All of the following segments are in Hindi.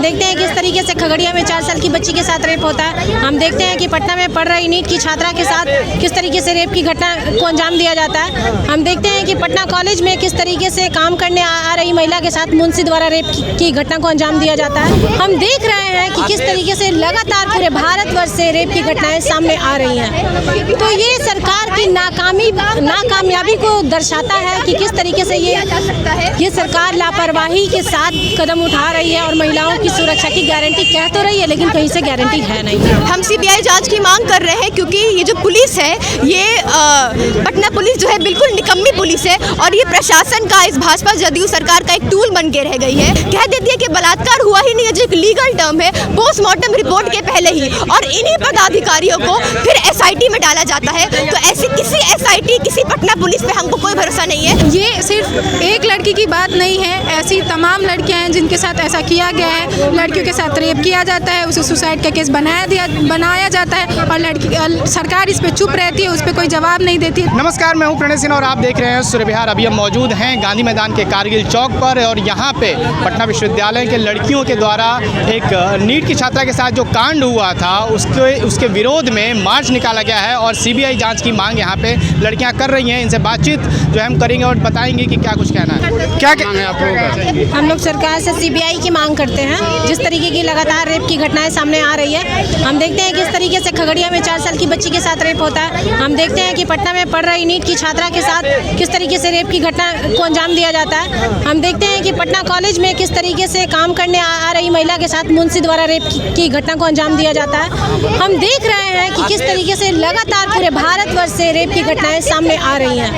देखते हैं किस तरीके से खगड़िया में 4 साल की बच्ची के साथ रेप होता है। हम देखते हैं कि पटना में पढ़ रही नीट की छात्रा के साथ किस तरीके से रेप की घटना को अंजाम दिया जाता है। हम देखते हैं कि पटना कॉलेज में किस तरीके से काम करने आ रही महिला के साथ मुंशी द्वारा रेप की घटना को अंजाम दिया जाता है। हम देख रहे हैं कि किस तरीके से लगातार पूरे भारतवर्ष से रेप की घटनाएं सामने आ रही हैं। तो ये सरकार की नाकामयाबी को दर्शाता है कि किस तरीके से ये सरकार लापरवाही के साथ कदम उठा रही है और महिलाओं की सुरक्षा की गारंटी कह तो रही है, लेकिन कहीं से गारंटी है नहीं। हम सीबीआई जांच की मांग कर रहे हैं क्योंकि ये जो पुलिस है, ये पटना पुलिस जो है बिल्कुल निकम्मी पुलिस है और ये प्रशासन का, इस भाजपा जदयू सरकार का एक टूल बन के रह गई है। कह देती है कि बलात्कार हुआ ही नहीं है, जो एक लीगल टर्म है, पोस्टमार्टम रिपोर्ट के पहले ही, और इन्हीं पदाधिकारियों को फिर एसआईटी में डाला जाता है। तो ऐसी किसी एसआईटी, किसी पटना पुलिस पे हमको कोई भरोसा नहीं है। ये सिर्फ एक लड़की की बात नहीं है, ऐसी तमाम लड़कियां हैं जिनके साथ ऐसा किया गया है। लड़कियों के साथ रेप किया जाता है, उसे सुसाइड का केस बनाया जाता है और सरकार इस पे चुप रहती है, उस पर कोई जवाब नहीं देती। नमस्कार, मैं हूं प्रणय सिन्हा और आप देख रहे हैं सूर्य विहार। अभी हम मौजूद हैं गांधी मैदान के कारगिल चौक पर और यहाँ पे पटना विश्वविद्यालय के लड़कियों के द्वारा एक नीट की छात्रा के साथ जो कांड हुआ था उसके विरोध में मार्च निकाला गया है और सीबीआई जांच की मांग यहाँ पे लड़कियाँ कर रही हैं। इनसे बातचीत जो है हम करेंगे और बताएंगे कि क्या कुछ कहना है। क्या कहना है आप लोगों का? हम लोग सरकार से सीबीआई की मांग करते हैं। जिस तरीके की लगातार रेप की घटनाएं सामने आ रही है, हम देखते हैं किस तरीके से खगड़िया में 4 साल की बच्ची के साथ रेप होता है। हम देखते हैं कि पटना में पढ़ रही नीट की छात्रा के साथ किस तरीके से रेप की घटना को अंजाम दिया जाता है। हम देखते हैं कि पटना कॉलेज में किस तरीके से काम करने आ रही महिला के साथ मुंशी द्वारा रेप की घटना को अंजाम दिया जाता है। हम देख रहे हैं कि किस तरीके से लगातार पूरे भारतवर्ष से रेप की घटनाएं सामने आ रही हैं।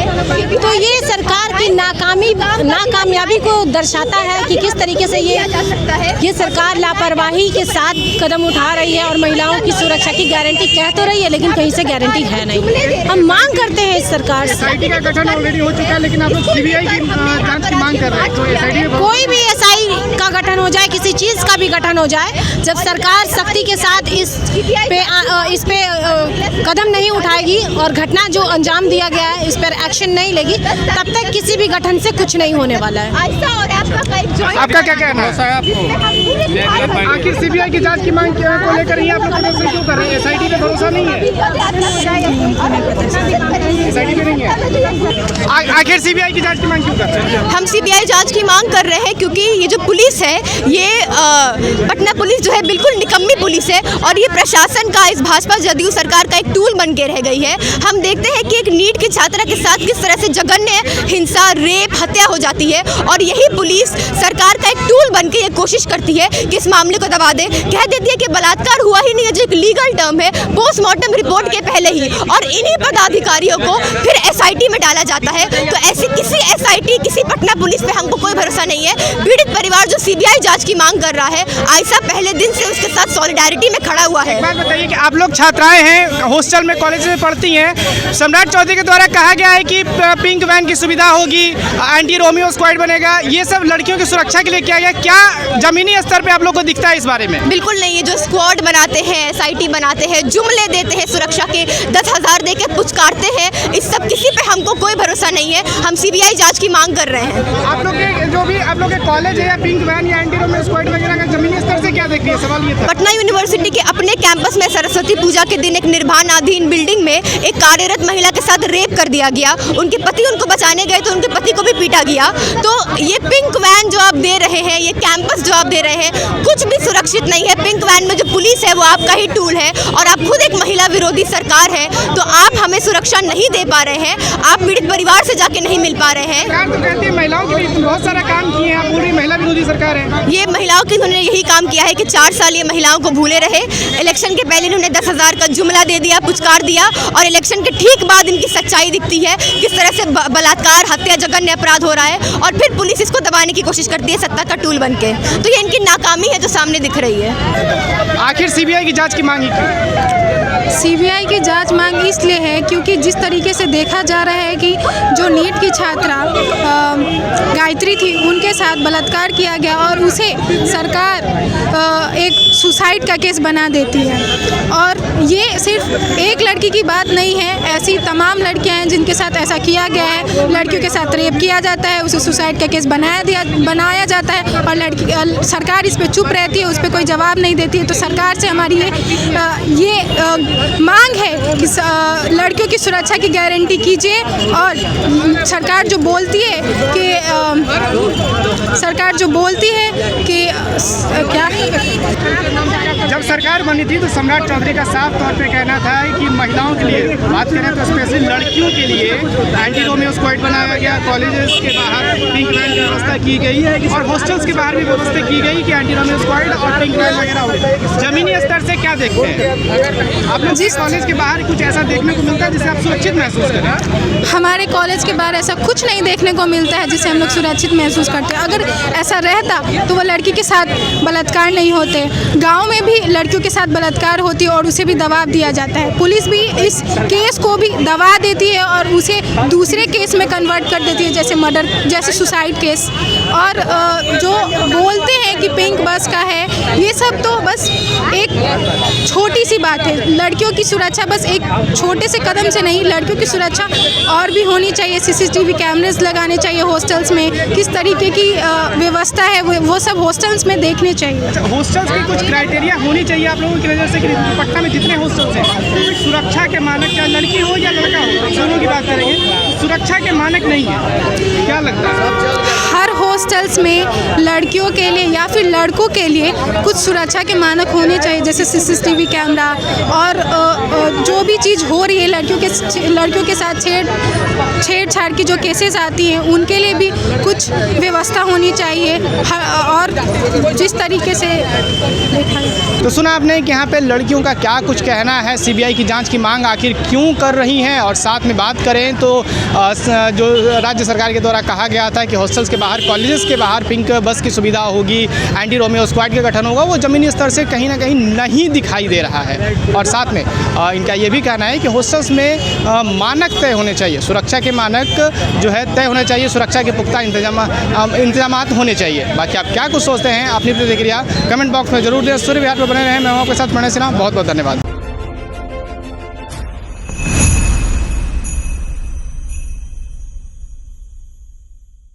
तो ये सरकार की नाकामयाबी को दर्शाता है कि किस तरीके से ये सरकार लापरवाही के साथ कदम उठा रही है और महिलाओं की सुरक्षा की गारंटी कह तो रही है, लेकिन कहीं से गारंटी है नहीं। हम मांग करते हैं इस सरकार से। एसआईटी का गठन ऑलरेडी हो चुका है, लेकिन आप लोग सीबीआई की जांच की मांग कर रहे हैं। तो एसआईटी कोई भी एसआई का गठन हो जाए, किसी चीज़ का भी गठन हो जाए, जब सरकार सख्ती के साथ इस पे कदम नहीं उठाएगी और घटना जो अंजाम दिया गया है इस पर एक्शन नहीं लेगी, तब तक किसी भी गठन से कुछ नहीं होने वाला है। आपका क्या कहना है? आखिर सीबीआई की जांच की मांग को लेकर ही आप लोग भरोसा क्यों कर रहे हैं? एसआईटी पे भरोसा नहीं है? एसआईटी पे नहीं है? आखिर सीबीआई की जांच की मांग क्यों कर रहे हैं? हम सीबीआई जांच की मांग कर रहे हैं क्योंकि ये जो पुलिस है, ये पटना पुलिस जो है बिल्कुल निकम्मी पुलिस है और ये प्रशासन का, इस भाजपा जदयू सरकार का एक टूल बन के रह गई है। हम देखते हैं कि एक नीट की छात्रा के साथ किस तरह से जघन्य हिंसा, रेप, हत्या हो जाती है और यही पुलिस सरकार का एक टूल बन के ये कोशिश करती है कि इस मामले को दबा दे। कह देती है कि बलात्कार हुआ ही नहीं है, जो एक लीगल टर्म है, पोस्टमार्टम रिपोर्ट के पहले ही, और इन्हीं पदाधिकारियों को फिर एसआईटी में डाला जाता है। तो ऐसी किसी एसआईटी, किसी पटना पुलिस पे हमको कोई भरोसा नहीं है। पीड़ित परिवार जो सीबीआई जांच की मांग कर रहा है, आयशा पहले दिन से उसके साथ सॉलिडारिटी में खड़ा हुआ है। एक बात बताइए कि आप लोग छात्राएं हैं, हॉस्टल में, कॉलेज में पढ़ती हैं। सम्राट चौधरी के द्वारा कहा गया है कि पिंक वैन की सुविधा होगी, एंटी रोमियो स्क्वाड बनेगा, ये सब लड़कियों की सुरक्षा के लिए किया गया। क्या जमीनी स्तर पे आप लोग को दिखता है इस बारे में? बिल्कुल नहीं। ये जो स्क्वाड बनाते हैं, एसआईटी बनाते हैं, जुमले देते हैं सुरक्षा के, 10,000 दे के पुचकारते हैं, इस सब किसी पे हमको कोई भरोसा नहीं है। हम सीबीआई जांच की मांग कर रहे हैं। आप लोग के जो भी आप लोग के कॉलेज है या पिंक वैन या एंटी रोमियो स्क्वाड वगैरह का जमीनी स्तर से क्या देख रही है? सवाल ये था। पटना यूनिवर्सिटी के अपने कैंपस में सरस्वती पूजा के दिन एक निर्माणाधीन बिल्डिंग में एक कार्यरत महिला के साथ रेप कर दिया गया। उनके पति उनको बचाने गए तो उनके पति को भी पीटा गया। तो ये पिंक वैन जो आप दे रहे हैं, ये कैंपस जो आप दे रहे हैं, कुछ भी सुरक्षित नहीं है। पिंक वैन में जो पुलिस है वो आपका ही टूल है और आप खुद एक महिला विरोधी सरकार है। तो आप हमें सुरक्षा नहीं दे पा रहे हैं, आप पीड़ित परिवार से जाके नहीं मिल पा रहे हैं। सरकार तो कहती है महिलाओं के लिए बहुत सारा काम किए हैं, आप पूरी महिला विरोधी सरकार है। ये महिलाओं के उन्होंने यही काम किया है कि 4 साल ये महिलाओं को भूले रहे। इलेक्शन के पहले इन्होंने 10,000 का जुमला दे दिया, पुचकार दिया, और इलेक्शन के ठीक बाद इनकी सच्चाई दिखती है, किस तरह से बलात्कार, हत्या, जघन्य अपराध हो रहा है और फिर पुलिस इसको दबाने की कोशिश करती है सत्ता का टूल बनके। तो ये इनकी नाकामी है जो सामने दिख रही है। आखिर सीबीआई की जांच की मांग ही क्यों? सीबीआई की जांच मांग इसलिए है क्योंकि जिस तरीके से देखा जा रहा है कि जो नीट की छात्रा गायत्री थी, उनके साथ बलात्कार किया गया और उसे सरकार एक सुसाइड का केस बना देती है। और ये सिर्फ एक लड़की की बात नहीं है, ऐसी तमाम लड़कियां हैं जिनके साथ ऐसा किया गया है। लड़कियों के साथ रेप किया जाता है, उसे सुसाइड का केस बनाया जाता है और सरकार इस पे चुप रहती है, उस पर कोई जवाब नहीं देती है। तो सरकार से हमारी ये मांग है कि लड़कियों की सुरक्षा की गारंटी कीजिए। और सरकार जो बोलती है कि क्या जब सरकार बनी थी तो सम्राट चौधरी का साफ तौर पे कहना था कि महिलाओं के लिए बात करें तो स्पेशली लड़कियों के लिए एंटी रोमियो स्क्वाड बनाया गया, कॉलेजेस के बाहर पिंक वैन की व्यवस्था की गई है और हॉस्टल्स के बाहर भी व्यवस्था की गई कि एंटी रोमियो स्क्वाड और पिंक वैन वगैरह हो। जमीनी स्तर से क्या देखते हैं आप लोग? जिस कॉलेज के बाहर कुछ ऐसा देखने को मिलता है जिससे आप सुरक्षित महसूस करें? हमारे कॉलेज के बाहर ऐसा कुछ नहीं देखने को मिलता है जिससे हम लोग सुरक्षित महसूस करते हैं। अगर ऐसा रहता तो वह लड़की के साथ बलात्कार नहीं होते। गांव में भी लड़कियों के साथ बलात्कार होती है और उसे भी दबाव दिया जाता है। पुलिस भी इस केस को भी दबा देती है और उसे दूसरे केस में कन्वर्ट कर देती है, जैसे मर्डर, जैसे सुसाइड केस। और जो बोलते हैं कि पिंक बस का है, ये सब तो बस एक छोटी सी बात है। लड़कियों की सुरक्षा बस एक छोटे से कदम से नहीं, लड़कियों की सुरक्षा और भी होनी चाहिए। CCTV कैमरेज लगाने चाहिए हॉस्टल्स में, किस तरीके की व्यवस्था है वो सब हॉस्टल्स में देखने चाहिए। हॉस्टल्स की कुछ क्राइटेरिया होनी चाहिए आप लोगों की नज़र से कि पटना में जितने हॉस्टल्स हैं सुरक्षा के मानक, चाहे लड़की हो या लड़का हो, दोनों की बात करेंगे, सुरक्षा के मानक नहीं है, क्या लगता है? हर हॉस्टल्स में लड़कियों के लिए या फिर लड़कों के लिए कुछ सुरक्षा के मानक होने चाहिए, जैसे CCTV कैमरा। और जो भी चीज़ हो रही है लड़कियों के साथ छेड़छाड़ की जो केसेस आती हैं उनके लिए भी कुछ व्यवस्था होनी चाहिए। और जिस तरीके से तो सुना आपने कि यहाँ पे लड़कियों का क्या कुछ कहना है, CBI की जांच की मांग आखिर क्यों कर रही हैं। और साथ में बात करें तो जो राज्य सरकार के द्वारा कहा गया था कि हॉस्टल्स के बाहर, कॉलेजेस के बाहर पिंक बस की सुविधा होगी, एंटी रोमियो स्क्वाड का गठन होगा, वो ज़मीनी स्तर से कहीं ना कहीं नहीं दिखाई दे रहा है। और साथ में इनका ये भी कहना है कि हॉस्टल्स में मानक तय होने चाहिए, सुरक्षा के मानक जो है तय होने चाहिए, सुरक्षा के पुख्ता इंतजाम होने चाहिए। बाकी आप क्या कुछ सोचते हैं, अपनी प्रतिक्रिया कमेंट बॉक्स में जरूर दें। सूर्य बिहार पर बने रहें। मैं आपके साथ प्रणय सिन्हा, बहुत बहुत धन्यवाद।